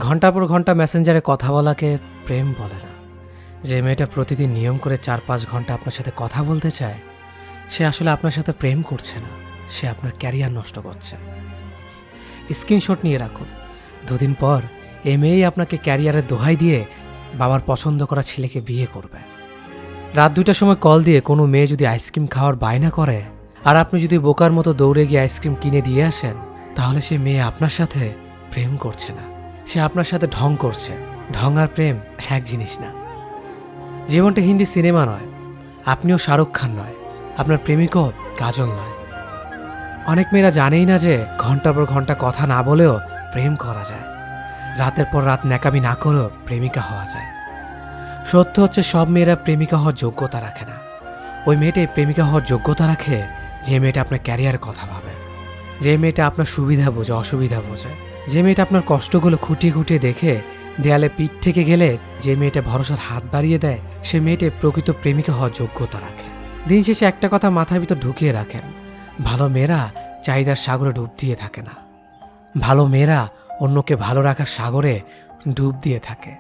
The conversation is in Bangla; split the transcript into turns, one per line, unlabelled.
ঘন্টার পর ঘন্টা মেসেঞ্জারে কথা বলাকে প্রেম বলে না। যে মেয়েটা প্রতিদিন নিয়ম করে 4-5 ঘন্টা আপনার সাথে কথা বলতে চায়, সে আসলে আপনার সাথে প্রেম করছে না, সে আপনার ক্যারিয়ার নষ্ট করছে। স্ক্রিনশট নিয়ে রাখুন। 2 দিন পর এই মেয়েই আপনাকে ক্যারিয়ারের দোহাই দিয়ে বাবার পছন্দ করা ছেলেকে বিয়ে করবে। রাত 2টার সময় কল দিয়ে কোনো মেয়ে যদি আইসক্রিম খাওয়ার বায়না করে আর আপনি যদি বোকার মতো দৌড়ে গিয়ে আইসক্রিম কিনে দিয়ে আসেন, তাহলে সে মেয়ে আপনার সাথে প্রেম করছে না, সে আপনার সাথে ঢং করছে। ঢং আর প্রেম এক জিনিস না। জীবনটা হিন্দি সিনেমা নয়, আপনিও শাহরুখ খান নয়, আপনার প্রেমিকও কাজল নয়। অনেক মেয়েরা জানেই না যে ঘন্টার পর ঘন্টা কথা না বলেও প্রেম করা যায়, রাতের পর রাত ন্যাকামি না করেও প্রেমিকা হওয়া যায়। সত্য হচ্ছে সব মেয়েরা প্রেমিকা হওয়ার যোগ্যতা রাখে না। ওই মেয়েটাই প্রেমিকা হওয়ার যোগ্যতা রাখে যে মেয়েটা আপনার ক্যারিয়ারের কথা ভাবে, যে মেয়েটা আপনার সুবিধা বোঝে, অসুবিধা বোঝে, যে মেয়েটা আপনার কষ্টগুলো খুঁটিয়ে খুঁটিয়ে দেখে দেয়ালে পিঠ থেকে গেলে যে মেয়েটা ভরসার হাত বাড়িয়ে দেয়, সে মেয়েটাই প্রকৃত প্রেমিকা হওয়ার যোগ্যতা রাখে। দিন শেষে একটা কথা মাথার ভিতর ঢুকিয়ে রাখেন, ভালো মেয়েরা চাহিদার সাগরে ডুব দিয়ে থাকে না, ভালো মেয়েরা অন্যকে ভালো রাখার সাগরে ডুব দিয়ে থাকে।